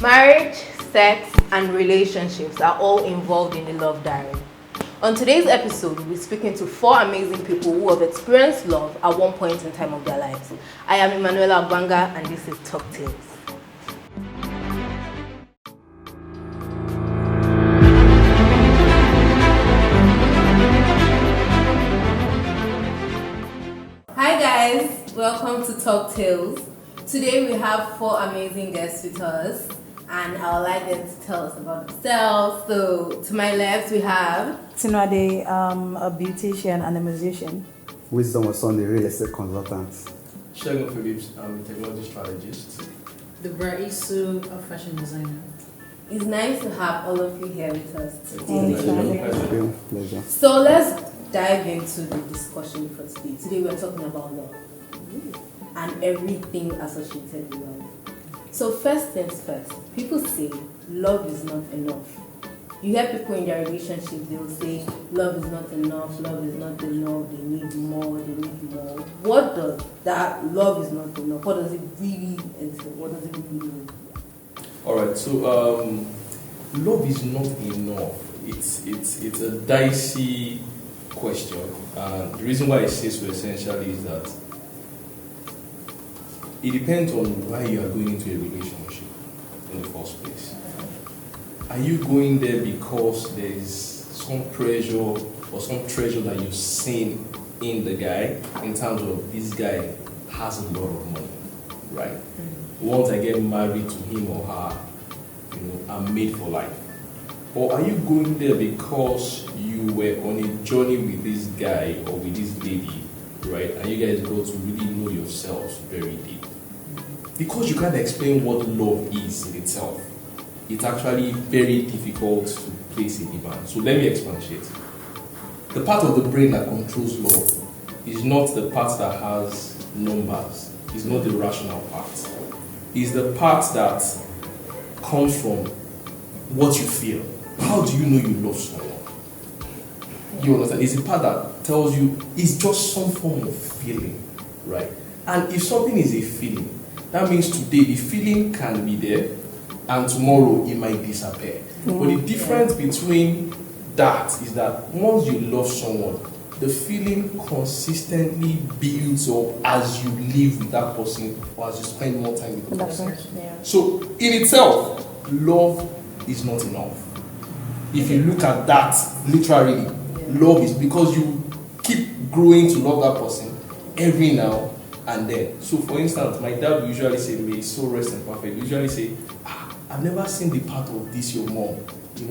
Marriage, sex, and relationships are all involved in the Love Diary. On today's episode, we'll be speaking to 4 amazing people who have experienced love at one point in time of their lives. I am Emmanuella, Obanga, and this is TALKTALES. Hi guys, welcome to TALKTALES. Today we have 4 amazing guests with us, and I would like them to tell us about themselves. So, to my left we have TinuAde, a beautician and a musician. Wisdom Osondu, real estate consultant. Segun, Phillips, I'm a technology strategist. Debra, Isuh, a fashion designer. It's nice to have all of you here with us Thank today. Pleasure. So let's dive into the discussion for today. Today we're talking about love and everything associated with love. So first things first, people say love is not enough. You hear people in their relationship, they will say love is not enough, love is not enough, they need more, they need more. What does that love is not enough? What does it really entail? What does it really mean? Alright, so love is not enough. It's a dicey question. And the reason why I say so essentially is that it depends on why you are going into a relationship in the first place. Are you going there because there is some pressure or some treasure that you've seen in the guy in terms of this guy has a lot of money, right? Once I get married to him or her, I'm made for life. Or are you going there because you were on a journey with this guy or with this lady, right? And you guys got to really know yourselves very deep. Because you can't explain what love is in itself, it's actually very difficult to place a demand. So let me expatiate. The part of the brain that controls love is not the part that has numbers, it's not the rational part. It's the part that comes from what you feel. How do you know you love someone? You understand? It's the part that tells you it's just some form of feeling, right? And if something is a feeling, that means today the feeling can be there and tomorrow it might disappear. But the difference between that is that once you love someone, the feeling consistently builds up as you live with that person or as you spend more time with the person. So in itself, love is not enough. If you look at that literally, love is because you keep growing to love that person every now and then. So for instance, my dad will usually say, may his soul rest in perfect, usually say, I've never seen the part of this your mom,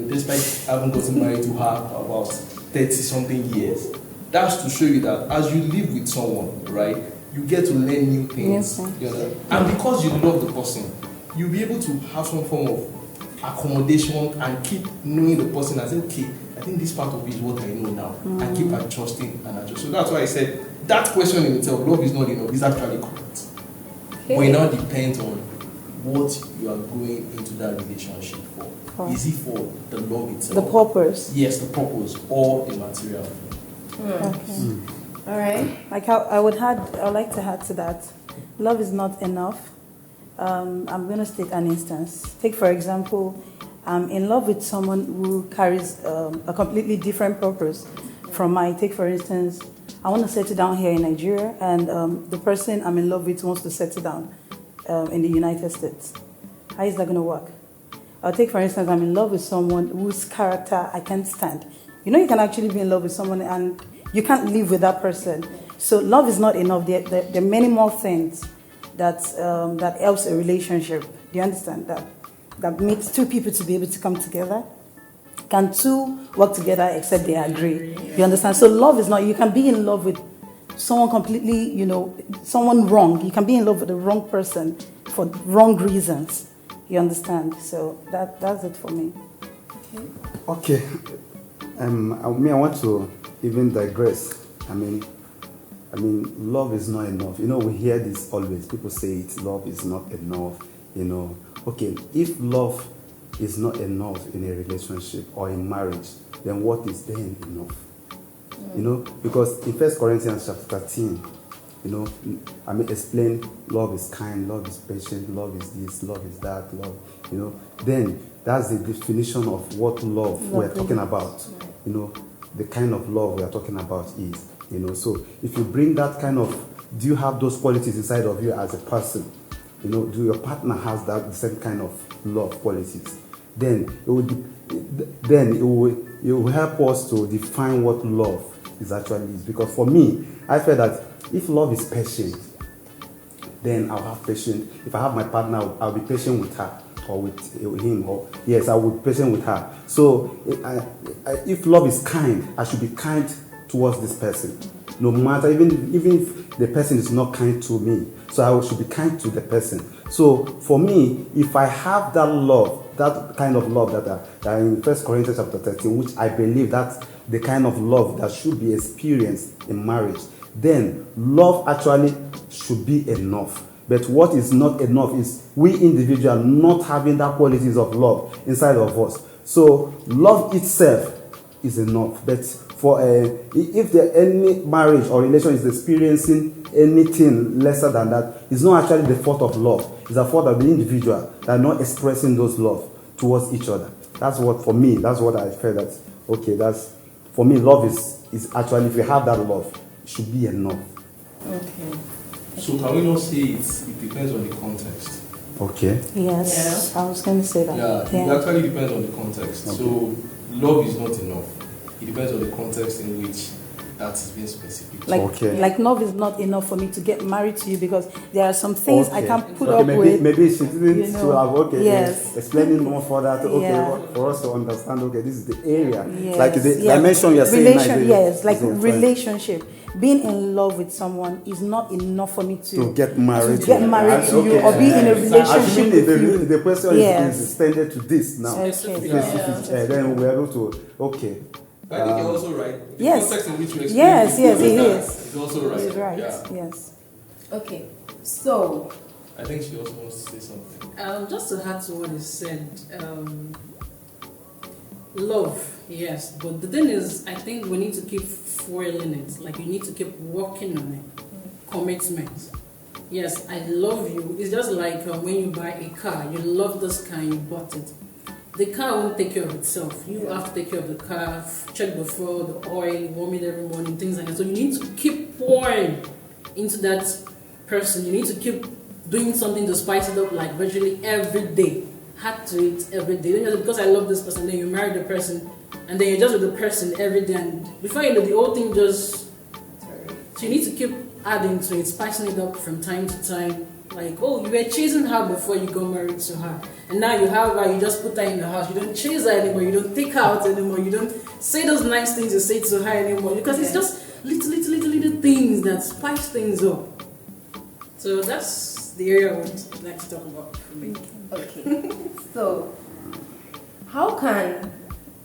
despite having gotten married to her about 30 something years. That's to show you that as you live with someone, right, you get to learn new things. Yes, and because you love the person, you'll be able to have some form of accommodation and keep knowing the person and say, okay, I think this part of it is what I know now. And keep adjusting and adjust. So that's why I said that question in itself, love is not enough, is actually correct. Okay. But it now depends on what you are going into that relationship for. Is it for the love itself? The purpose. Yes, the purpose or the material. Okay. All right. Like I would like to add to that. Love is not enough. I'm going to state an instance. Take for example, I'm in love with someone who carries a completely different purpose from mine. Take for instance, I want to settle down here in Nigeria, and the person I'm in love with wants to settle down in the United States. How is that going to work? I'll take for instance, I'm in love with someone whose character I can't stand. You can actually be in love with someone and you can't live with that person. So love is not enough. There are many more things that helps a relationship. Do you understand that? That makes 2 people to be able to come together. Can 2 work together except they agree? You understand? So love is not, you can be in love with someone completely, someone wrong. You can be in love with the wrong person for wrong reasons. You understand? So that's it for me. Okay. I want to even digress. I mean, love is not enough. We hear this always. People say love is not enough. Okay, if love is not enough in a relationship or in marriage, then what is then enough? Because in 1 Corinthians chapter 13, explain love is kind, love is patient, love is this, love is that, love. then that's the definition of what love we're talking about. The kind of love we are talking about is, so if you bring that kind of, do you have those qualities inside of you as a person? Do your partner has the same kind of love qualities? Then it will help us to define what love is actually is. Because for me, I feel that if love is patient, then I'll have patience. If I have my partner, I'll be patient with her or with him. Yes, I will be patient with her. So if love is kind, I should be kind towards this person. No matter, even if the person is not kind to me. So I should be kind to the person. So for me, if I have that love, that kind of love that in 1 Corinthians chapter 13, which I believe that's the kind of love that should be experienced in marriage, then love actually should be enough. But what is not enough is we individuals not having that qualities of love inside of us. So love itself is enough. But for if any marriage or relation is experiencing anything lesser than that, it's not actually the fault of love. It's a fault of the individual that are not expressing those love towards each other. That's what, for me, that's what I feel that, okay, that's, for me, love is actually, if you have that love, it should be enough. Okay. So can we not say it depends on the context? Okay. Yes, I was going to say that. Yeah, it actually depends on the context. Okay. So love is not enough. It depends on the context in which that is being specific. Like love is not enough for me to get married to you because there are some things I can't put up maybe, with. Maybe she didn't have, yes. explaining more for that, for us to understand, okay, this is the area. Yes. Like the dimension you're saying. Yes, like relationship. Being in love with someone is not enough for me to get married to you or be in a relationship with you. The question is extended to this now. Okay. Then we're able to, okay. I think you're also right. The yes. context in which you experience yes, it is. It's also right. He's right. Yeah. Yes. Okay. So I think she also wants to say something. Just to add to what he said, love, yes, but the thing is, I think we need to keep foiling it. Like you need to keep working on it. Commitment. Yes, I love you. It's just like when you buy a car, you love this car, you bought it. The car won't take care of itself. You have to take care of the car, check the fuel, the oil, warm it every morning, things like that. So you need to keep pouring into that person. You need to keep doing something to spice it up, like virtually every day. Had to eat every day. Don't just because I love this person, then you marry the person, and then you're just with the person every day. And before you know, the whole thing just. So you need to keep adding to it, spicing it up from time to time. Like, oh, you were chasing her before you got married to her. And now you have her, you just put her in the house. You don't chase her anymore. You don't take her out anymore. You don't say those nice things you say to her anymore. Because it's just little things that spice things up. So that's the area I would like to talk about for me. okay. So how can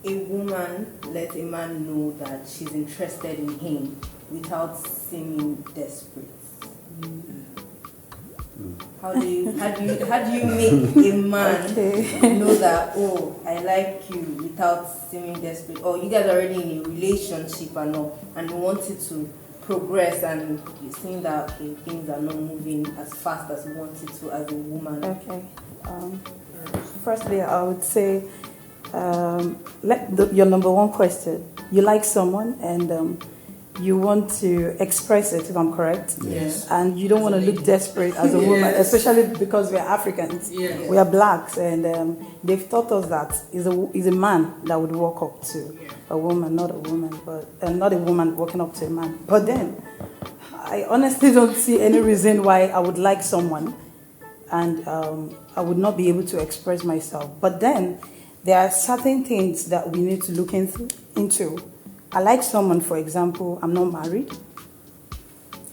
a woman let a man know that she's interested in him without seeming desperate? How do you make a man know that, oh, I like you without seeming desperate? Or you guys are already in a relationship and all, and you want it to progress, and you're seeing that, okay, things are not moving as fast as you want it to as a woman. Okay. Firstly, I would say, your number one question. You like someone and you want to express it, if I'm correct. Yes. And you don't want to look desperate as a woman, especially because we're Africans. Yes. We are blacks, and they've taught us that is a man that would walk up to a woman, not a woman, but not a woman walking up to a man. But then, I honestly don't see any reason why I would like someone and I would not be able to express myself. But then, there are certain things that we need to look into. I like someone, for example, I'm not married.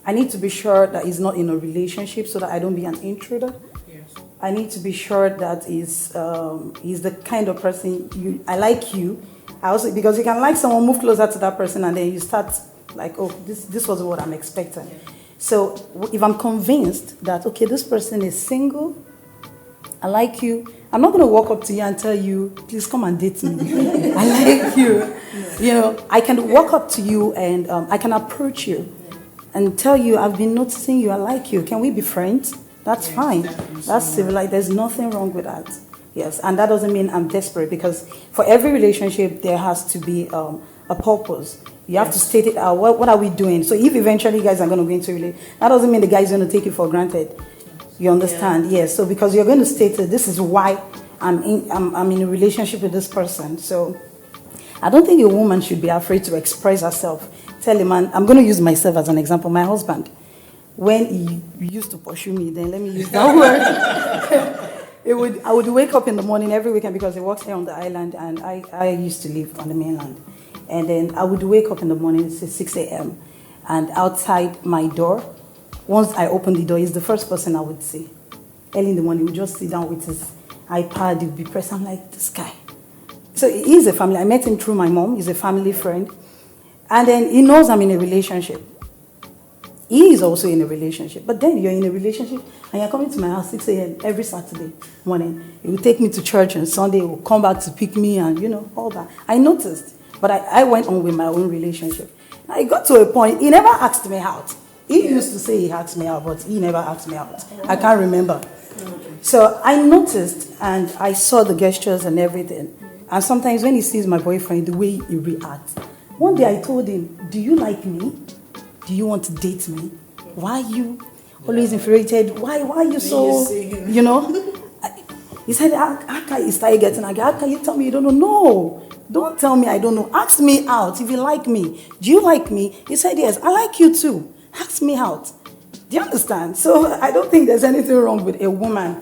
I need to be sure that he's not in a relationship so that I don't be an intruder. Yes. I need to be sure that he's the kind of person I like you. I also, because you can like someone, move closer to that person, and then you start like, oh, this was what I'm expecting. Yeah. So if I'm convinced that, okay, this person is single, I like you, I'm not going to walk up to you and tell you, please come and date me. I like you. You know, I can walk up to you and I can approach you and tell you, I've been noticing you, I like you. Can we be friends? That's fine. That's civilized. There's nothing wrong with that. Yes, and that doesn't mean I'm desperate, because for every relationship there has to be a purpose. You have to state it out. What are we doing? So if eventually you guys are going to go into a relationship, that doesn't mean the guy is going to take you for granted. You understand? Yes. So because you're going to state it, this is why I'm in a relationship with this person. So I don't think a woman should be afraid to express herself. Tell a man, I'm going to use myself as an example. My husband, when he used to pursue me, then let me use that word. I would wake up in the morning every weekend, because he works here on the island and I used to live on the mainland. And then I would wake up in the morning, it's 6 a.m. and outside my door, once I open the door, he's the first person I would see. Early in the morning, he would just sit down with his iPad, he would be pressed. I'm like, this guy. So he's a family. I met him through my mom. He's a family friend. And then he knows I'm in a relationship. He is also in a relationship. But then you're in a relationship and you're coming to my house 6 a.m. every Saturday morning. He will take me to church, and Sunday he will come back to pick me, and all that. I noticed. But I went on with my own relationship. I got to a point, he never asked me out. He used to say he asked me out, but he never asked me out. I can't remember. So I noticed, and I saw the gestures and everything. And sometimes when he sees my boyfriend, the way he reacts. One day I told him, do you like me? Do you want to date me? Why are you always infuriated? Why are you so, He said, how can you start getting again? How can you tell me you don't know? No, don't tell me I don't know. Ask me out if you like me. Do you like me? He said, yes, I like you too. Ask me out. Do you understand? So I don't think there's anything wrong with a woman,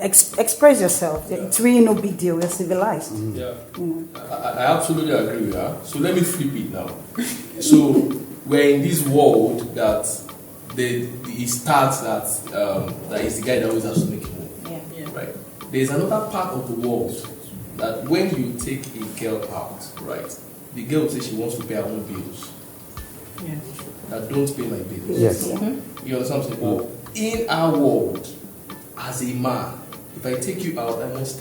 express yourself. It's really no big deal. We're civilized. Yeah. I absolutely agree with her. So let me flip it now. So we're in this world that it starts that is the guy that always has to make it move. Yeah. Right? There's another part of the world that when you take a girl out, right, the girl will say she wants to pay her own bills. Yeah. That don't pay my bills. Yes. Mm-hmm. You understand what I'm saying? Well, in our world, as a man, if I take you out, I must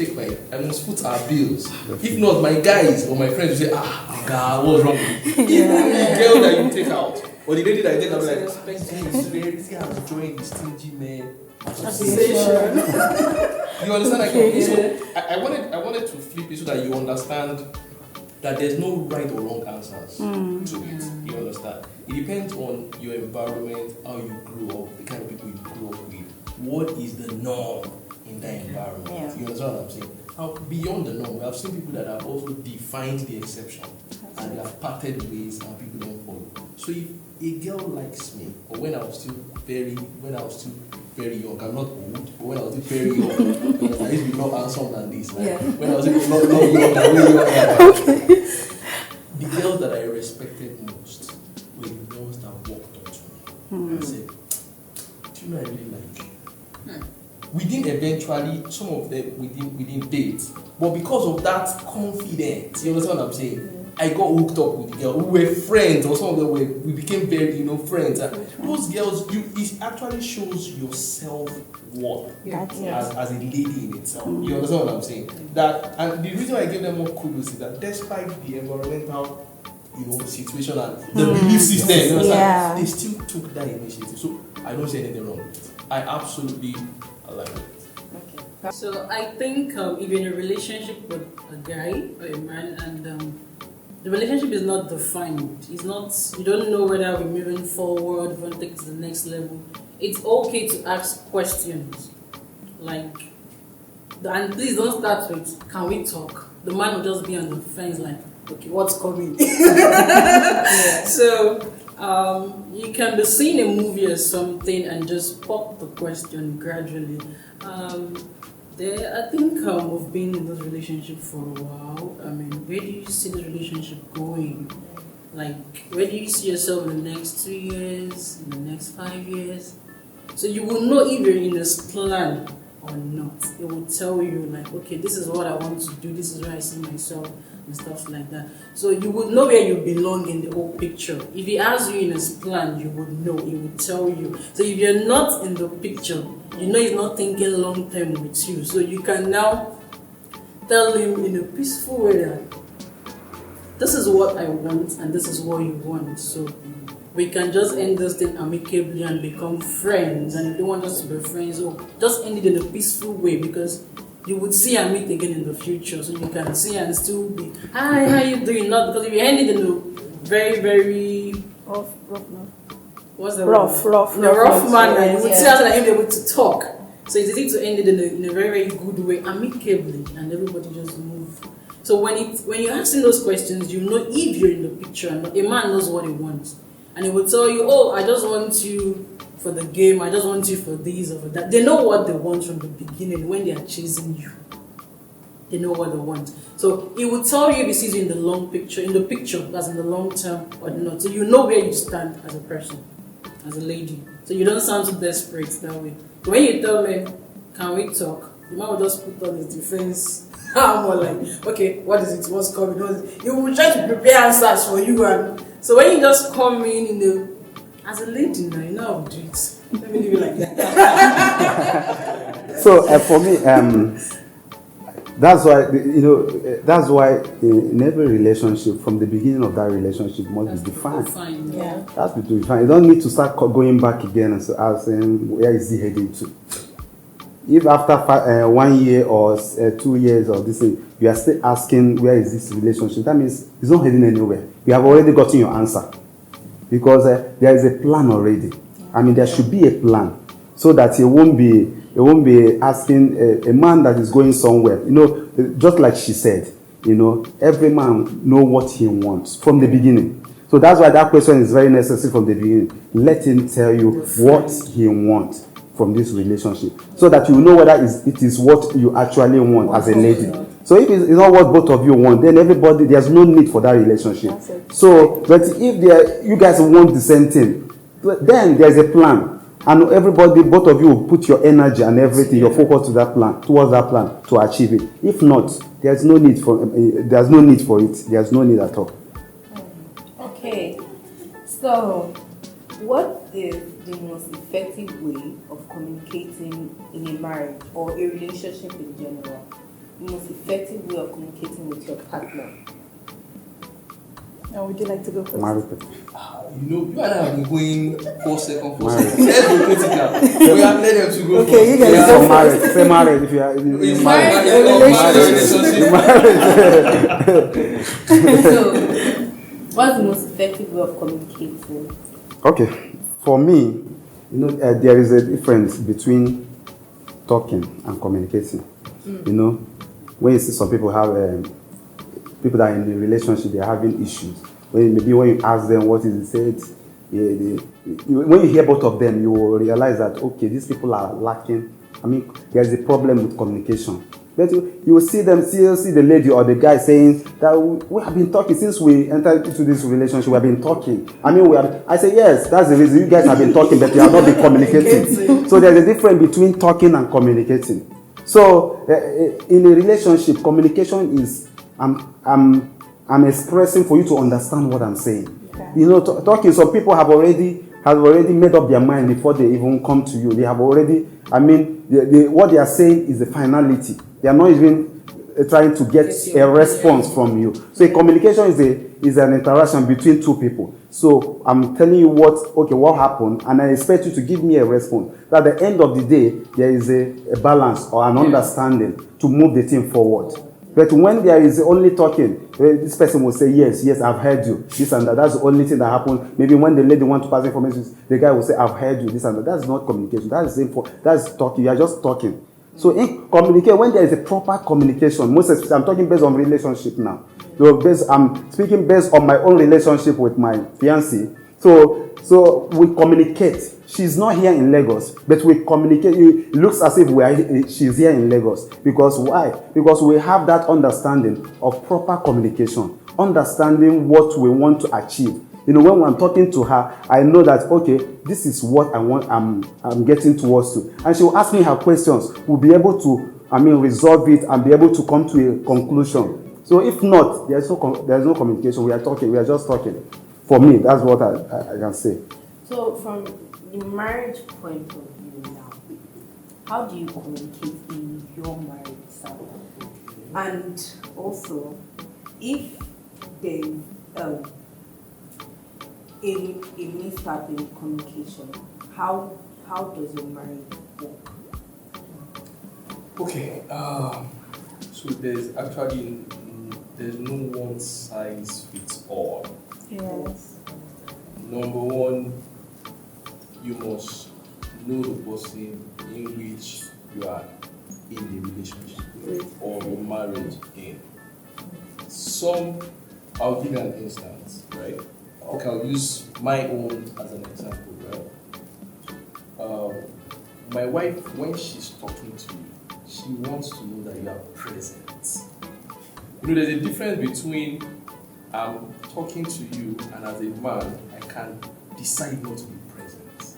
foot our bills. If not, my guys or my friends will say, God, what's wrong with you? Even the girl that you take out, or the lady that you take out, like, this guy has joined the stingy man association. You understand? So I wanted to flip it so that you understand that there's no right or wrong answers to it. You understand? It depends on your environment, how you grew up, the kind of people you grew up with. What is the norm in that environment? Yeah. You understand what I'm saying? Now, beyond the norm, we have seen people that have also defined the exception, and they have parted ways and people don't follow. So if a girl likes me, or when I was still very young, I'm not old, but when I was still very young, I used to be more handsome than this. Like, when I was still not young, the girls that I respected most were the ones that walked up to me and said, do you know I really like you? We didn't eventually, some of them we didn't date, but because of that confidence, you understand what I'm saying? I got hooked up with the girl. We were friends, or some of them we became very, friends. And those girls, it actually shows your self-worth as a lady in itself. You understand what I'm saying? And the reason I give them more kudos is that despite the environmental, situation and the belief system, you understand, they still took that initiative. So I don't see anything wrong with it. I absolutely like it. Okay. So I think if you're in a relationship with a guy or a man, and the relationship is not defined. It's not. You don't know whether we're moving forward, we're going to take it to the next level. It's okay to ask questions, and please don't start with, "Can we talk?" The man will just be on the fence, like, "Okay, what's coming?" So you can be seeing a movie or something and just pop the question gradually. I think we've been in this relationship for a while. I mean, where do you see the relationship going? Like, where do you see yourself in the next 2 years, in the next 5 years? So you will know if you're in this plan or not. It will tell you, like, okay, this is what I want to do, this is where I see myself, and stuff like that. So you would know where you belong in the whole picture. If he has you in his plan, you would know, he would tell you. So if you're not in the picture, you know he's not thinking long term with you. So you can now tell him in a peaceful way that this is what I want and this is what you want. So we can just end this thing amicably and become friends. And if you want us to be friends, just end it in a peaceful way, because you would see and meet again in the future, so you can see and still be, hi, how you doing? Not because if you end it in a very, very Rough, no. what's the Rough manner, you would yes. see after that you'll be able to talk. So it's easy to end it in a very, very good way, amicably, and everybody just move. So when you're asking those questions, you know if you're in the picture, and a man knows what he wants, and he will tell you, oh, I just want you for the game, I just want you for this or for that. They know what they want from the beginning when they are chasing you. They know what they want. So it will tell you if he sees you in the long picture, that's in the long term or not. So you know where you stand as a person, as a lady. So you don't sound too desperate that way. When you tell me, can we talk? The man will just put on his defense. I'm more like, okay, what is it? What's coming? He will try to prepare answers for you. And so when you just come in as a lady now, you know how to do it. Let me leave it like that. So for me, that's why in every relationship, from the beginning of that relationship, must be defined. Yeah. That's to be defined. You don't need to start going back again and asking where is he heading to. If after 1 year or 2 years or this thing, you are still asking where is this relationship, that means it's not heading anywhere. You have already gotten your answer, because there is a plan already. I mean, there should be a plan, so that it won't be asking a man that is going somewhere. Just like she said, every man know what he wants from the beginning. So that's why that question is very necessary from the beginning. Let him tell you what he wants from this relationship, so that you know whether it is what you actually want as a lady. So if it's not what both of you want, then there's no need for that relationship. So, but if you guys want the same thing, then there's a plan, and both of you will put your energy and everything, your focus towards that plan to achieve it. If not, there's no need for it. There's no need at all. Okay, so what is the most effective way of communicating in a marriage or a relationship in general? The most effective way of communicating with your partner? Now, would you like to go first? Married. You and I have been going 4 seconds. Let's be critical. We have let them to go. Okay, you guys Say married. Say married if you are It's married. So, what's the most effective way of communicating? Okay, for me, there is a difference between talking and communicating. When you see some people have people that are in the relationship, they're having issues. When you ask them what is it said, when you hear both of them, you will realize that okay, these people are lacking. I mean, there's a problem with communication. But you will see the lady or the guy saying that we have been talking since we entered into this relationship. We have been talking. I mean, I say yes, that's the reason you guys have been talking, but you have not been communicating. So there's a difference between talking and communicating. So in a relationship, communication is I'm expressing for you to understand what I'm saying. Okay. Talking. Some people have already made up their mind before they even come to you. They have already. I mean, what they are saying is the finality. They are not even trying to get a response from you. So a communication is an interaction between two people. So I'm telling you what happened, and I expect you to give me a response. At the end of the day, there is a balance or an understanding to move the thing forward. But when there is only talking, this person will say, yes, I've heard you, this and that. That's the only thing that happens. Maybe when the lady wants to pass information, the guy will say, I've heard you, this and that. That's not communication. That's talking. You are just talking. So in communication, when there is a proper communication, most especially, I'm talking based on relationship now. I'm speaking based on my own relationship with my fiancé. So we communicate. She's not here in Lagos, but we communicate. It looks as if she's here in Lagos. Because why? Because we have that understanding of proper communication, understanding what we want to achieve. When I'm talking to her, I know that okay, this is what I want. I'm getting towards to, and she will ask me her questions. We'll be able to, resolve it and be able to come to a conclusion. So if not, there's no communication. We are talking. We are just talking. For me, that's what I can say. So from the marriage point of view now, how do you communicate in your marriage self? And also, if there's a mishap in communication, how does your marriage work? Okay. So there's actually there's no one size fits all. Yes. Number one, you must know the person in which you are in the relationship with or the marriage in. I'll give you an instance, right? Okay, I'll use my own as an example, right? My wife, when she's talking to you, she wants to know that you are present. You know, there's a difference between I'm talking to you and as a man, I can decide not to be present.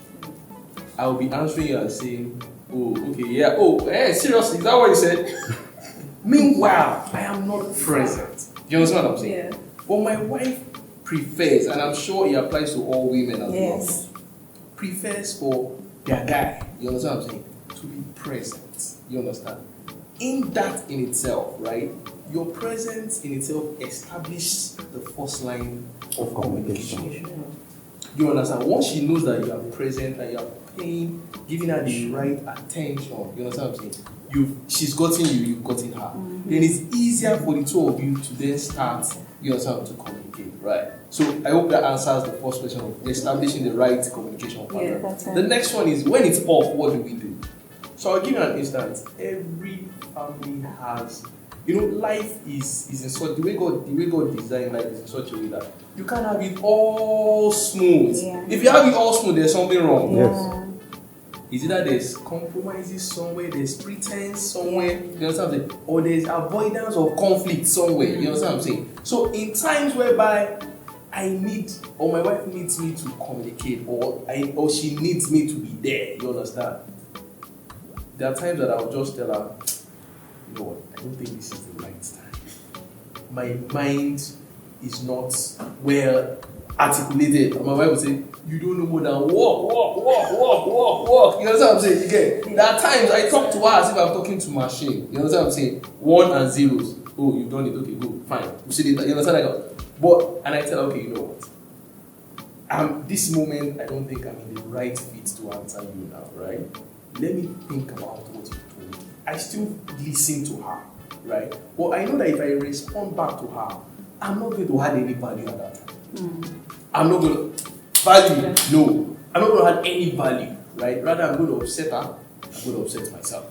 I'll be answering you and saying, oh, okay, yeah, oh, hey, seriously, is that what you said? Meanwhile, I am not present. You understand what I'm saying? Yeah. But my wife prefers, and I'm sure it applies to all women as well, prefers for their guy, you understand what I'm saying, to be present. You understand? In that in itself, right? Your presence in itself establishes the first line of communication. You understand? Once she knows that you are present and you are giving her the right attention, you understand what I'm saying? She's gotten you, you've gotten her. Then it's easier for the two of you to then start, you understand, to communicate, right? So I hope that answers the first question of establishing the right communication pattern. Yeah, the next one is when it's off, what do we do? So I'll give you an instance. Every family has, you know, life is in such the way God designed life is in such a way that you can't have it all smooth. Yeah. If you have it all smooth, there's something wrong. Yes. Is either there's compromises somewhere, there's pretense somewhere, you understand what I'm saying? Or there's avoidance of conflict somewhere, you understand what I'm saying? So in times whereby I need, or my wife needs me to communicate, or she needs me to be there, you understand? There are times that I'll just tell her, you know what, I don't think this is the right time. My mind is not well articulated. And my wife will say, you don't know more than walk. You understand what I'm saying? You get? There are times I talk to her as if I'm talking to machine. You understand what I'm saying? 1 and 0s. Oh, you've done it. Okay, go. Fine. You see it. You understand? And I tell her, okay, you know what? This moment, I don't think I'm in the right fit to answer you now, right? Let me think about what you told me. I still listen to her, right? But I know that if I respond back to her, I'm not going to add any value at that time. I'm not going to value. No, I'm not going to add any value, right? Rather, I'm going to upset her. I'm going to upset myself.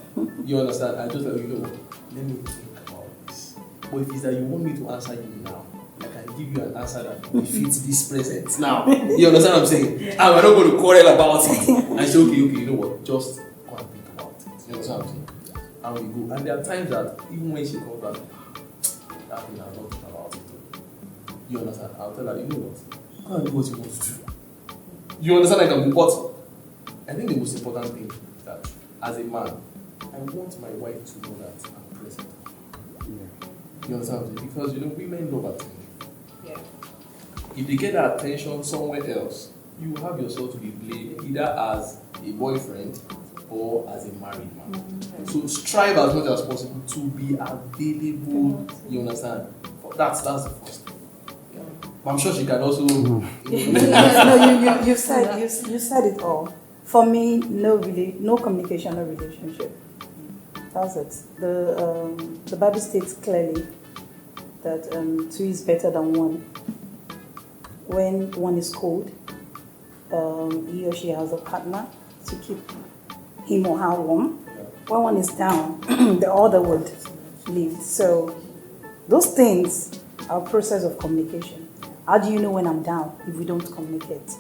You understand? I just like, you know what? Let me think about this. But if it's that you want me to answer you now, I can give you an answer that fits this present now. You understand what I'm saying? And we're not going to quarrel about it. And say, okay, you know what? Just go and think about it. You understand what I'm saying? And we go. And there are times that even when she comes back, that thing I'm not thinking about it. You understand? I'll tell her, you know what? Go and do what you want to do. You understand? But I think the most important thing is that as a man, I want my wife to know that I'm present. Yeah. You understand? Because you know, women love attention. Yeah. If they get that attention somewhere else, you have yourself to be blamed either as a boyfriend or as a married man. So strive as much as possible to be available. You understand? That's the first thing. Yeah. But I'm sure she can also. No, you said it all. For me, no communication, no relationship. That's it. The Bible states clearly that 2 is better than 1. When one is cold, he or she has a partner to keep him or her warm. When one is down, the other would leave. So those things are a process of communication. How do you know when I'm down if we don't communicate?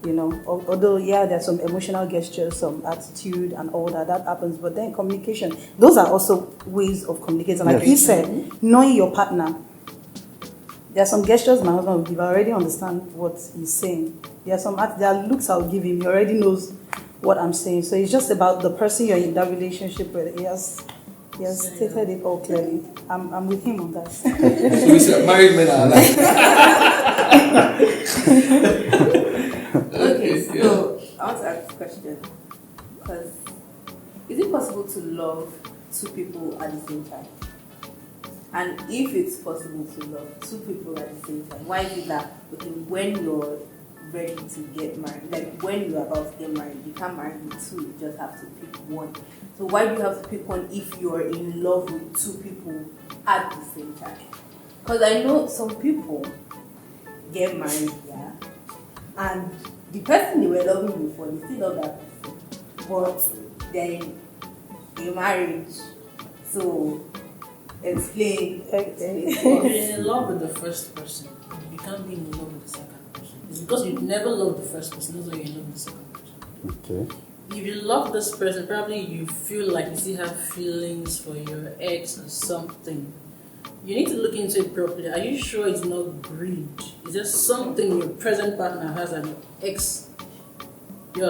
You know, although, yeah, there's some emotional gestures, some attitude and all that happens, but then communication, those are also ways of communicating. Like he said, knowing your partner. There are some gestures my husband will give. I already understand what he's saying. There are looks I'll give him. He already knows what I'm saying. So it's just about the person you're in that relationship with. He has stated it all clearly. I'm with him on that. So we say married men are alike. Okay, so I want to ask this question. Because is it possible to love 2 people at the same time? And if it's possible to love 2 people at the same time, why is it that when you're ready to get married. Like when you're about to get married, you can't marry with two, you just have to pick one. So why do you have to pick one if you're in love with two people at the same time? Because I know some people get married, yeah, and the person they were loving before, they still love that person, but then in marriage, so explain. If you're in love with the first person, you can't be in love with the second person. It's because you never loved the first person, that's why you're in love with the second person. Okay. If you love this person, probably you feel like you still have feelings for your ex or something. You need to look into it properly. Are you sure it's not greed? Is there something your present partner has and your ex,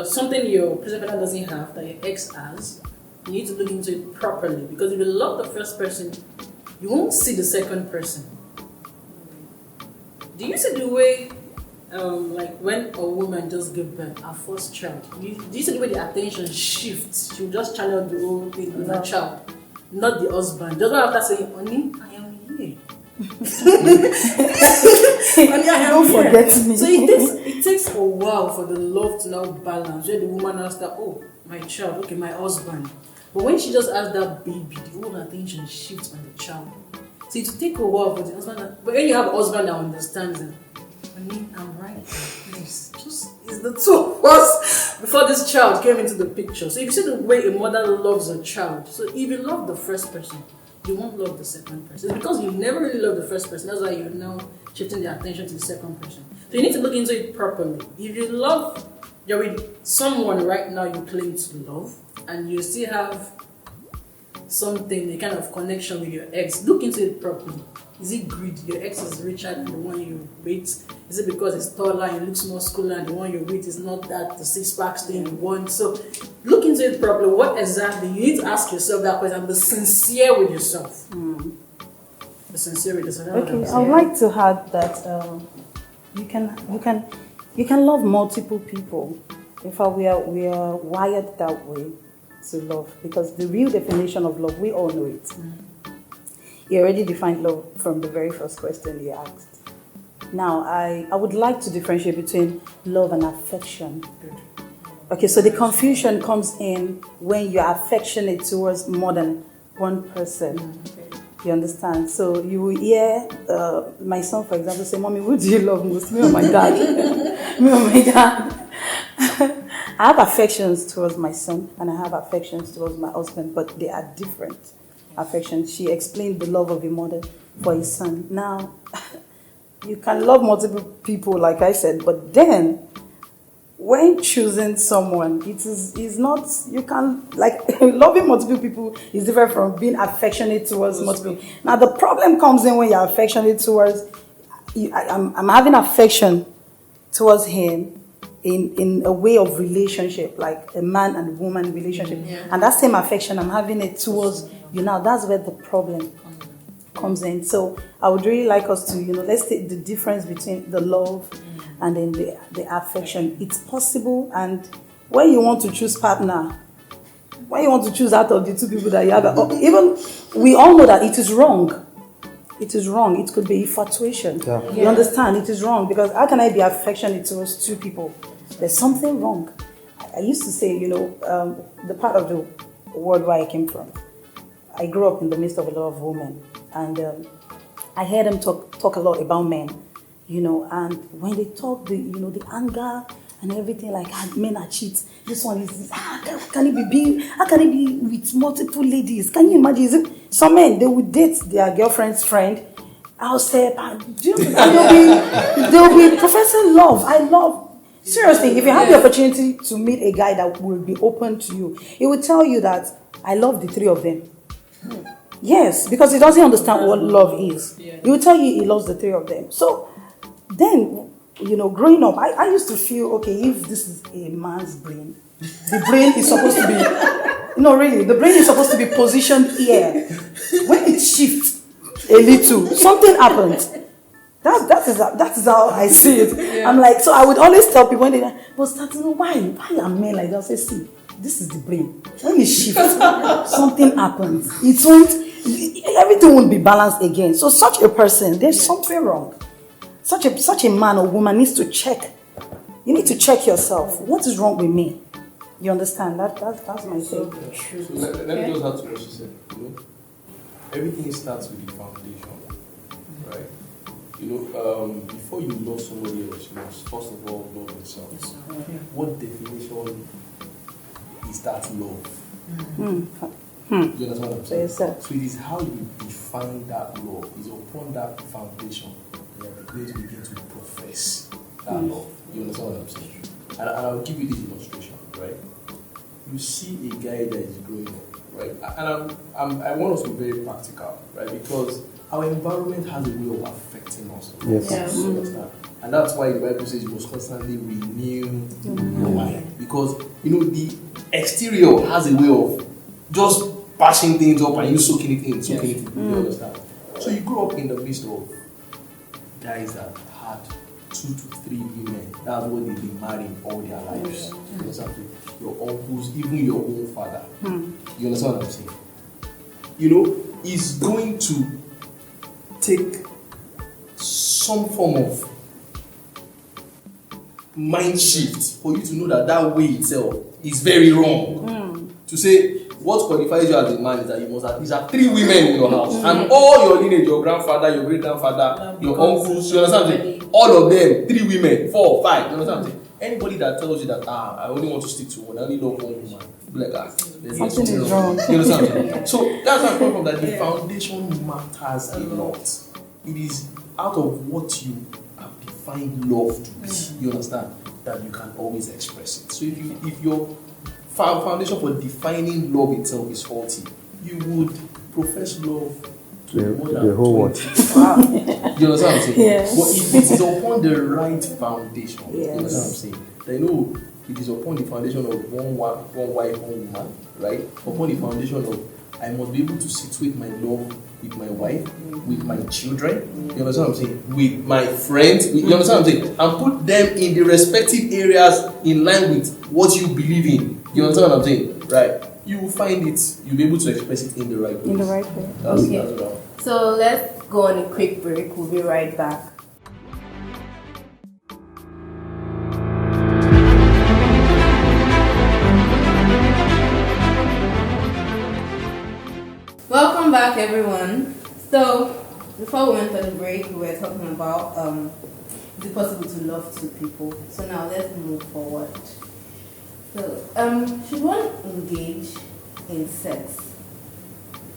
something your present partner doesn't have that your ex has? You need to look into it properly, because if you love the first person, you won't see the second person. Do you see the way, like when a woman just gives birth, her first child, do you see the way the attention shifts? She'll just channel the whole thing on that child, not the husband. Just after saying, honey, I am here. Honey, I am here. Forget me. So it takes a while for the love to now balance, where the woman has that, oh, my child, okay, my husband. But when she just has that baby, the whole attention shifts on the child. So it will take a while for the husband. But when you have a husband that understands it, I'm right. Please, it's the two of us before this child came into the picture. So if you see the way a mother loves a child, so if you love the first person, you won't love the second person. It's because you never really love the first person. That's why you're now shifting the attention to the second person. So you need to look into it properly. If you're with someone right now you claim to love, and you still have something, a kind of connection with your ex, look into it properly. Is it greed? Your ex is richer than the one you with? Is it because it's taller and it looks more muscular and the one you're with is not that, the six-pack thing you want? So look into it properly. What exactly? You need to ask yourself that question and be sincere with yourself. Be sincere with yourself. Okay, I would like to add that you can love multiple people. In fact, we are wired that way to love, because the real definition of love, we all know it. You already defined love from the very first question you asked. Now, I would like to differentiate between love and affection. Okay, so the confusion comes in when you're affectionate towards more than one person. You understand? So you will hear my son, for example, say, "Mommy, who do you love most? Me or my dad?" Me or my dad. I have affections towards my son and I have affections towards my husband, but they are different affections. She explained the love of a mother for his son. Now, you can love multiple people, like I said, but then when choosing someone, is not, you can, like, loving multiple people is different from being affectionate towards multiple. Now, the problem comes in when you're affectionate towards, I'm having affection towards him in a way of relationship, like a man and woman relationship. And that same affection, I'm having it towards you now. That's where the problem comes in. So I would really like us to, let's take the difference between the love and then the affection. It's possible, and when you want to choose partner, when you want to choose out of the two people that you have, even we all know that it is wrong. It is wrong. It could be infatuation. You understand? It is wrong, because how can I be affectionate towards two people? There's something wrong. I used to say, the part of the world where I came from, I grew up in the midst of a lot of women, and I heard them talk a lot about men, and when they talk, the anger and everything, like men are cheats. This one is, how can it be with multiple ladies? Can you imagine? Some men, they would date their girlfriend's friend outside, and they'll be professing love. I love. Seriously, if you have the opportunity to meet a guy that will be open to you, he will tell you that I love the three of them. Yes, because he doesn't understand what love is. He will tell you he loves the three of them. So then, growing up, I used to feel, okay, if this is a man's brain, the brain is supposed to be, the brain is supposed to be positioned here. When it shifts a little, something happens. That is how I see it. I'm like, so I would always tell people when they, but starting, why are men like that? I say, see, this is the brain. When it shifts, something happens. Everything won't be balanced again. So such a person, there's something wrong. Such a man or woman needs to check you need to check yourself. What is wrong with me? You understand? That's my take. So let me just add to what she said. Everything starts with the foundation, right? Before you love somebody else, you must first of all love yourself. Yes, What definition is that love? You understand what I'm saying? So So it is how you define that love. It's upon that foundation that you're going to begin to profess that love. You understand what I'm saying? And I'll give you this illustration, right? You see a guy that is growing up, right? And I want us to be very practical, right? Because our environment has a way of affecting us. Yes. Yeah. You understand? And that's why the Bible says you must constantly renew your mind. Because, the exterior has a way of just bashing things up and you soaking it in. You understand? So you grow up in the midst of guys that had 2 to 3 women. That's what they've been marrying all their lives. You understand? Your uncles, even your own father. You understand what I'm saying? Is going to take some form of mind shift for you to know that way itself is very wrong. To say what qualifies you as a man is that you must at least have 3 women in your house, and all your lineage, your grandfather, your great grandfather, your uncles, you understand what I'm saying? All of them, 3 women, 4, 5, you understand what I'm saying? Anybody that tells you that I only want to stick to one, I only love one woman, be like there's something is wrong. You understand what I'm saying? So that's why I come from that the foundation matters a lot. It is out of what you have defined love to be, you understand, that you can always express it. So if your foundation for defining love itself is faulty, you would profess love to the whole world. You understand what I'm saying? Yes. But if it is upon the right foundation, Yes. you understand what I'm saying? It is upon the foundation of one wife, one woman, right? Upon the foundation of I must be able to situate my love with my wife, with my children, you understand what I'm saying? With my friends, you understand what I'm saying? And put them in the respective areas in line with what you believe in. You understand what I'm saying? Right? You will find it, you'll be able to express it in the right way. In the right way. That's Okay. what I'm- So let's go on a quick break. We'll be right back. Welcome back, everyone. So before we went on the break, we were talking about is it possible to love 2 people? So now let's move forward. So should one engage in sex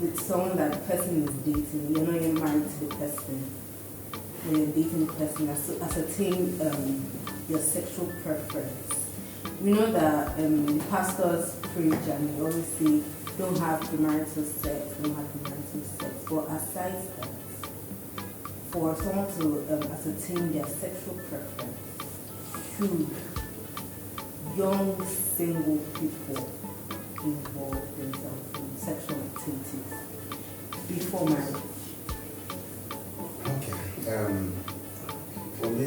with someone that the person is dating? You're not even married to the person. When you're dating the person, ascertain your sexual preference. We know that pastors preach and they always say don't have premarital sex, but aside that, for someone to ascertain their sexual preference, should young single people involve themselves in sexual activities before marriage? Okay. For me,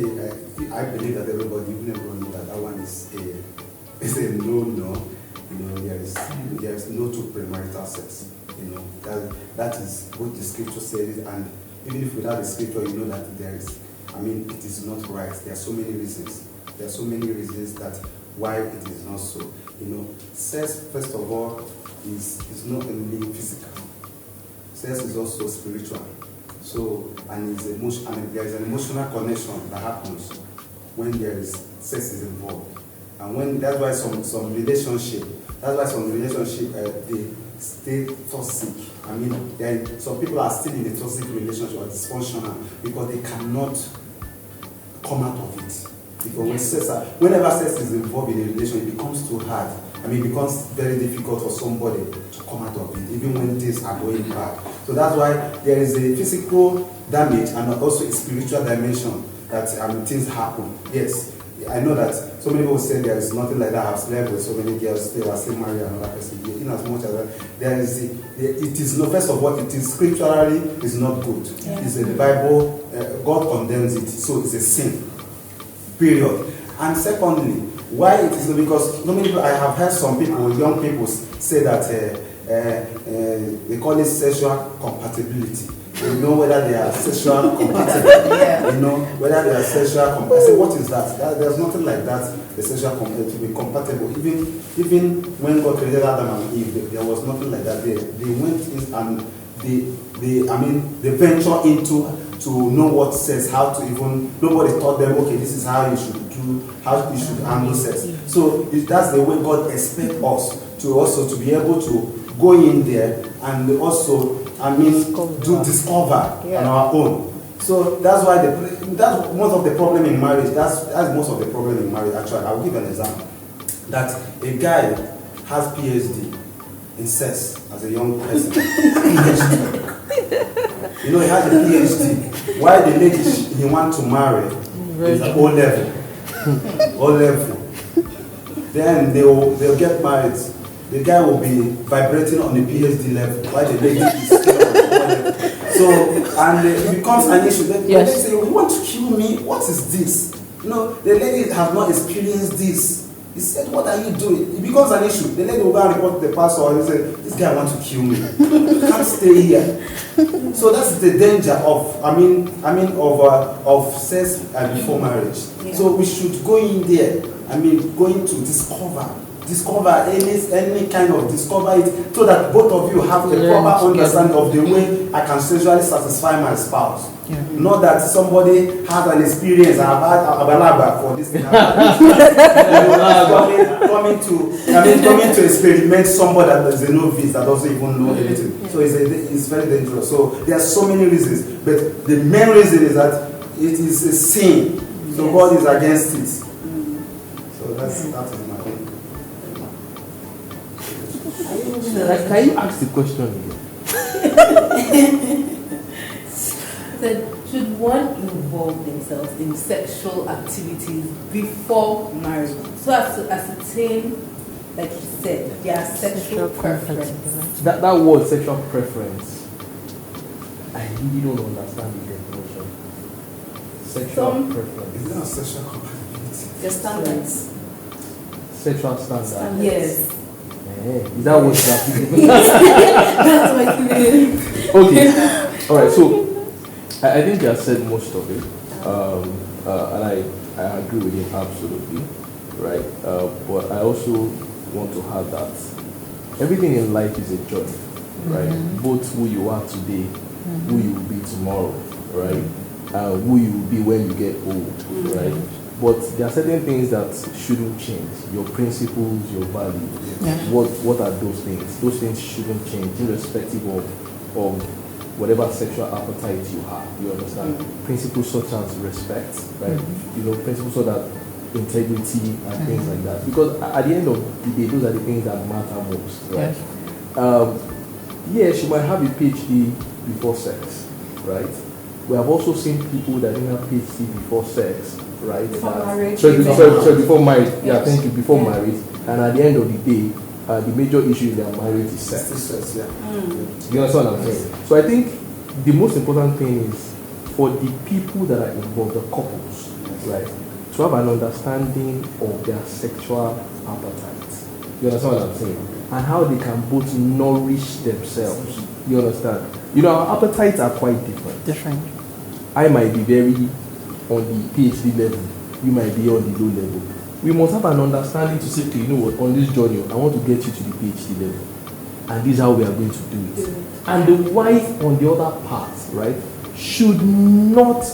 I believe that everybody, even everyone knows that one is a no. There is no to premarital sex. That is what the scripture says, and even if without the scripture, you know that it is not right. There are so many reasons. That why it is not so. Sex, first of all, is not only physical. Sex is also spiritual. So, and there is an emotional connection that happens when sex is involved. And that's why some relationship they stay toxic. Some people are still in a toxic relationship or dysfunctional because they cannot come out of it. Because whenever sex is involved in a relationship, it becomes too hard. It becomes very difficult for somebody to come out of it, even when things are going bad. So that's why there is a physical damage and also a spiritual dimension that things happen. Yes, I know that so many people say there is nothing like that. I've slept with so many girls, they are still married another person. In as much as it is not, first of all, it is scripturally is not good. Yeah. It's in the Bible, God condemns it, so it's a sin. Period. And secondly, why it is not, because normally I have heard some people, young people, say that they call it sexual compatibility. You know whether they are sexual compatible. You know whether they are sexual compatible. I say, what is that? There's nothing like that. The sexual compatible to be compatible. Even when God created Adam and Eve, there was nothing like that. They went in and they venture into to know what sex, how to even, nobody taught them, okay, this is how you should do, how you should handle sex. So that's the way God expects us to also to be able to go in there and also, discover on our own. So that's why that's most of the problem in marriage. That's most of the problem in marriage. Actually, I'll give an example. That a guy has PhD in sex as a young person. You know, he has a PhD. Why the lady he wants to marry is at O level. O level. Then they'll get married. The guy will be vibrating on the PhD level while the lady is still on the O level. So, and it becomes an issue. The lady say, "You want to kill me? What is this?" You know, the lady has not experienced this. He said, "What are you doing?" It becomes an issue. The lady will go and report to the pastor and say, "This guy wants to kill me. You can't stay here." So that's the danger of sex before marriage. Yeah. So we should go in there. Going to discover any kind of discover it, so that both of you have the proper understanding of the way I can sexually satisfy my spouse. Yeah. Not that somebody has an experience about for this thing. coming to experiment somebody that is a novice that doesn't even know anything. So it's very dangerous. So there are so many reasons, but the main reason is that it is a sin. So God is against it. So that is my point. Can you ask the question again? Should one involve themselves in sexual activities before marriage so as to ascertain, like you said, their sexual preference? That word sexual preference, I really don't understand the definition. Sexual preference. Is that a sexual compatibility? The standards. Sexual standards. Yes. Is that what that That's what it is. Okay. Alright, so I think you have said most of it. And I agree with you absolutely. Right? But I also want to have that everything in life is a journey, right? Both who you are today, who you will be tomorrow, right? Who you will be when you get old, right? But there are certain things that shouldn't change. Your principles, your values. Yeah. What are those things? Those things shouldn't change, irrespective of whatever sexual appetite you have. You understand? Principles such as respect, right? You know, principles such as integrity and things like that. Because at the end of the day, those are the things that matter most, right? Yes, you might have a PhD before sex, right? We have also seen people that didn't have PhD before sex, right? Before marriage. Sorry, before marriage. Yeah, thank you. Before marriage, and at the end of the day, the major issue in their marriage is sex. You understand what I'm saying? So I think the most important thing is for the people that are involved, the couples, right, to have an understanding of their sexual appetite. You understand what I'm saying? And how they can both nourish themselves. You understand? You know, our appetites are quite different. I might be very on the PhD level. You might be on the low level. We must have an understanding to say, okay, you know what, on this journey, I want to get you to the PhD level. And this is how we are going to do it. And the wife on the other part, right, should not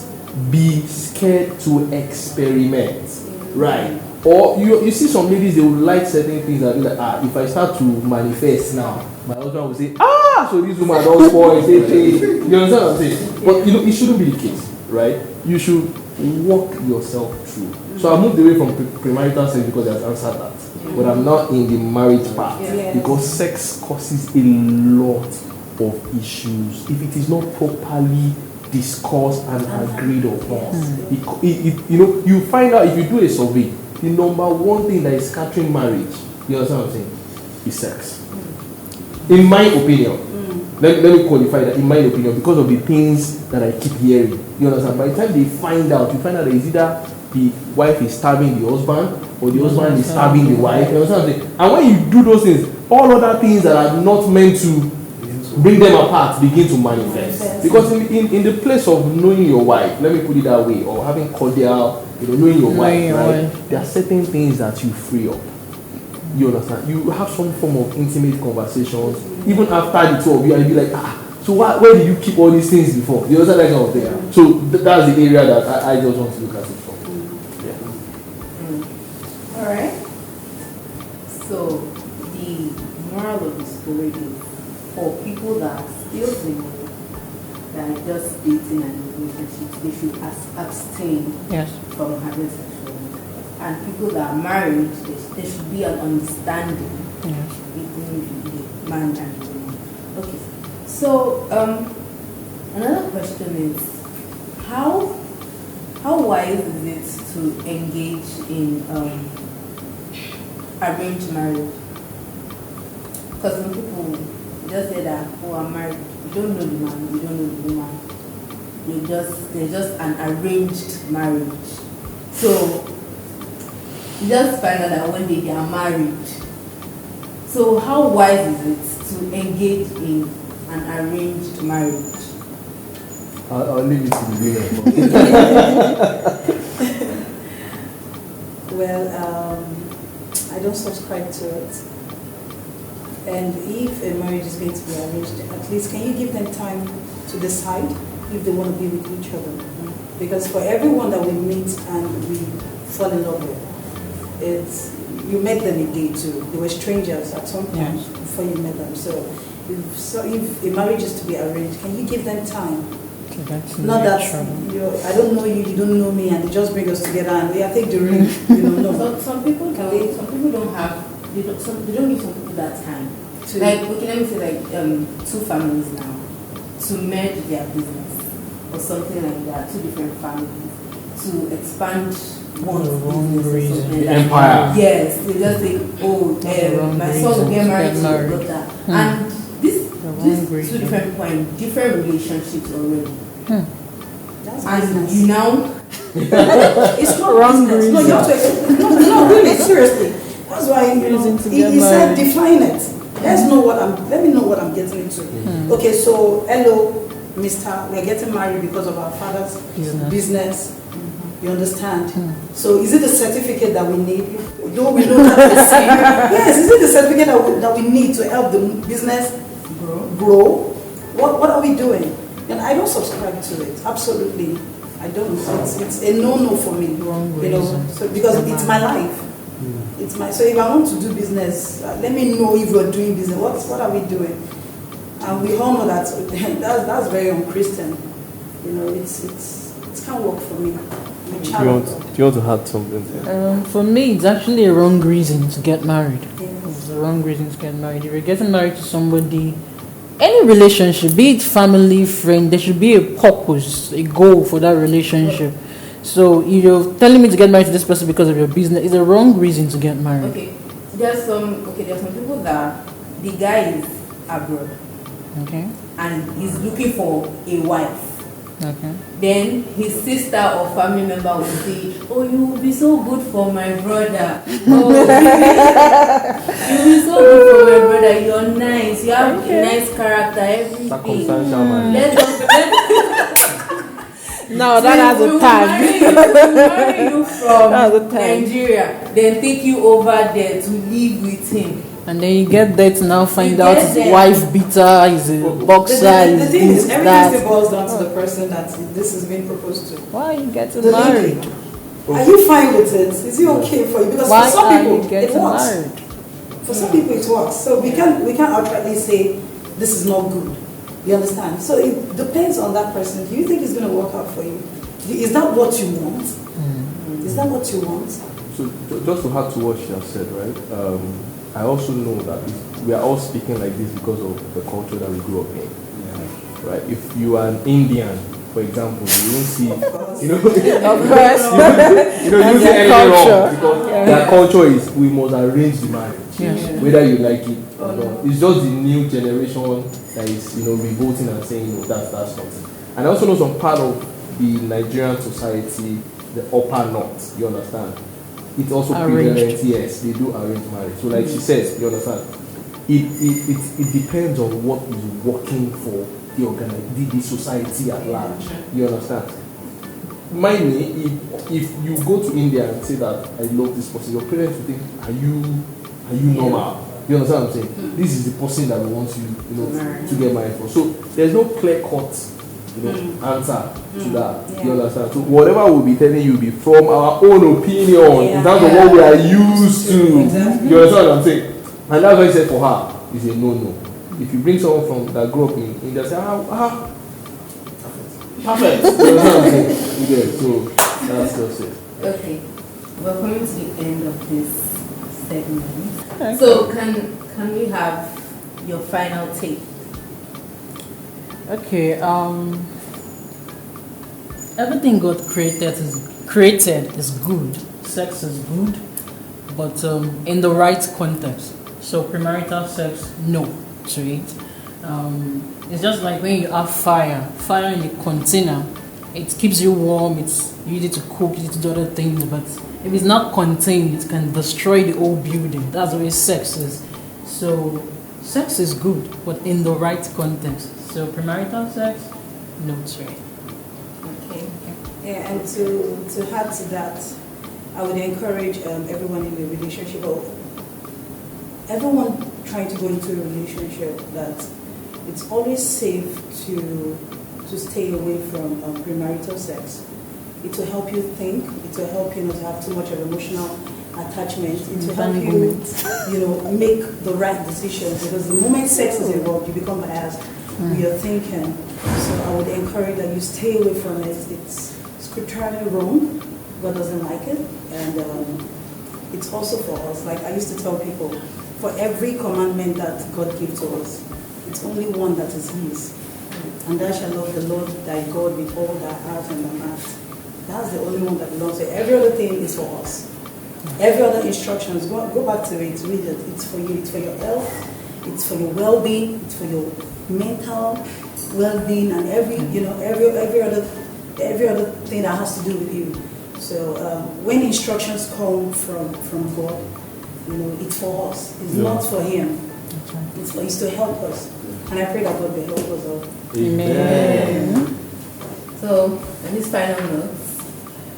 be scared to experiment, right? Or you see some ladies, they will like certain things that be like, if I start to manifest now, my husband will say, so this woman don't spoil, you understand what I'm saying? But you know, it shouldn't be the case, right? You should walk yourself through. So I moved away from premarital sex because I've answered that. But I'm not in the marriage part because sex causes a lot of issues if it is not properly discussed and agreed upon. You know, you find out if you do a survey, the number one thing that is scattering marriage, you understand what I'm saying, is sex. In my opinion, let me qualify that, in my opinion, because of the things that I keep hearing. You understand? By the time they find out, you find out that it's either the wife is stabbing the husband or the husband is stabbing the wife. You understand what I'm saying? And when you do those things, all other things that are not meant to bring them apart, begin to manifest. Because in the place of knowing your wife, let me put it that way, or having cordial, knowing your wife, right? There are certain things that you free up. You understand? You have some form of intimate conversations. Even after the two of you, I'll be like, so where did you keep all these things before? You understand that kind of thing? So that's the area that I just want to look at it from. Yeah. All right. So the moral of the story is for people that are still single, that are just dating and in relationships, they should abstain from having sexual life. And people that are married, there should be an understanding between the man and the woman. Okay. So another question is how wise is it to engage in arranged marriage? Because some people just say that, I'm married, you don't know the man, you don't know the woman. They're just an arranged marriage. So you just find out that one day they are married. So how wise is it to engage in an arranged marriage? I'll leave it to the women. Well, I don't subscribe to it. And if a marriage is going to be arranged, at least can you give them time to decide if they want to be with each other? Because for everyone that we meet and we fall in love with, you met them a day too. They were strangers at some point before you met them. So if a marriage is to be arranged, can you give them time? Not that I don't know you, you don't know me, and they just bring us together and I take the ring. No. Some people don't have. They don't give some people that time. Let me say two families now to merge their business or something like that. Two different families to expand one's business. The empire. Yes, they just say, my son will get married to your daughter, and these two different people are in different relationships already. And you now it's not wrong business. No, you have to no, really, seriously. That's why he said define it. Let me know what I'm getting into. Okay, so hello, Mr. We're getting married because of our father's business. You understand? So is it the certificate that we need? Though we know that yes, is it the certificate that we need to help the business grow? What are we doing? And I don't subscribe to it. Absolutely, I don't. It's a no for me. So because it's my life. It's my. So if I want to do business, let me know if you're doing business. What are we doing? And we all know that that's very unchristian. It can't work for me. Do you want to add something? For me, it's actually a wrong reason to get married. It's a wrong reason to get married. If you're getting married to somebody, any relationship, be it family, friend, there should be a purpose, a goal for that relationship. So you're telling me to get married to this person because of your business, it's a wrong reason to get married. Okay. There's some people that the guy is abroad. Okay. And he's looking for a wife. Okay. Then his sister or family member will say, you will be so good for my brother. You'll be so good for my brother. You're nice. You have a nice character, everything. No, that has a tag. Marry you from Nigeria, then take you over there to live with him. And then you get there to now find out his wife beater, he's a boxer, the thing is, everything still boils down to the person that this is being proposed to. Why are you getting married? Are you fine with it? Is it okay for you? Because for some people it works. For some people it works. So we can't outrightly say this is not good. You understand? So it depends on that person. Do you think it's going to work out for you? Is that what you want? Is that what you want? So just to add to what she has said, right? I also know that we are all speaking like this because of the culture that we grew up in. Right? If you are an Indian, for example, you won't see, of course, you don't see anything wrong because their culture is we must arrange the marriage, whether you like it or not. It's just the new generation that is, revolting and saying, no, that's not it. And I also know some part of the Nigerian society, the upper north, you understand? It also prevalent, yes, they do arrange marriage. So like she says, you understand? it depends on what is working for the society at large. You understand? Mind me, if you go to India and say that I love this person, your parents will think, are you normal? You understand what I'm saying? This is the person that we want you, to get married for. So there's no clear cut, answer to that. Yeah. You understand? So whatever we'll be telling you will be from our own opinion in terms of what we are used to. Exactly. You understand what I'm saying? And that's why I said for her, it's a no-no. If you bring someone from that grew up in India, say, perfect. You understand what I'm saying? Yeah, so that's just it. Okay, we're coming to the end of this segment. Okay. So can we have your final take? Okay, everything God created is good. Sex is good, but in the right context. So premarital sex, no to it. It's just like when you have fire in a container, it keeps you warm, it's easy to cook, easy to do other things, but if it's not contained, it can destroy the whole building. That's the way sex is. So sex is good, but in the right context. So premarital sex, no to it. Okay. Yeah, and to add to that, I would encourage everyone in a relationship, or everyone trying to go into a relationship, that it's always safe to stay away from premarital sex. It will help you think. It will help you not to have too much of emotional attachment. It will help you, make the right decisions. Because the moment sex is involved, you become biased with your thinking. So I would encourage that you stay away from it. It's scripturally wrong. God doesn't like it, and it's also for us. Like I used to tell people, for every commandment that God gives to us, it's only one that is His. And thou shalt love the Lord thy God with all thy heart and thy mind. That's the only one that belongs to you. Every other thing is for us. Every other instructions, go back to it, read it. It's for you, it's for your health, it's for your well-being, it's for your mental well-being, and every other thing that has to do with you. So when instructions come from God, it's for us. It's not for Him. It's to help us. And I pray that God will help us all. Amen. So on this final note,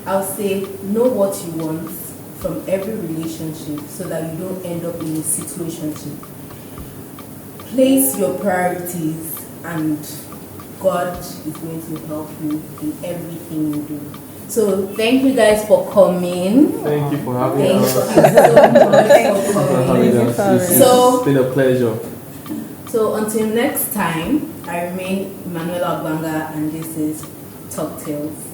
I'll say know what you want from every relationship so that you don't end up in a situationship. Place your priorities, and God is going to help you in everything you do. So thank you guys for coming. Thank you for having Thank us. you so much for coming. It's been a pleasure. So until next time, I remain Emmanuella Obanga, and this is TalkTales.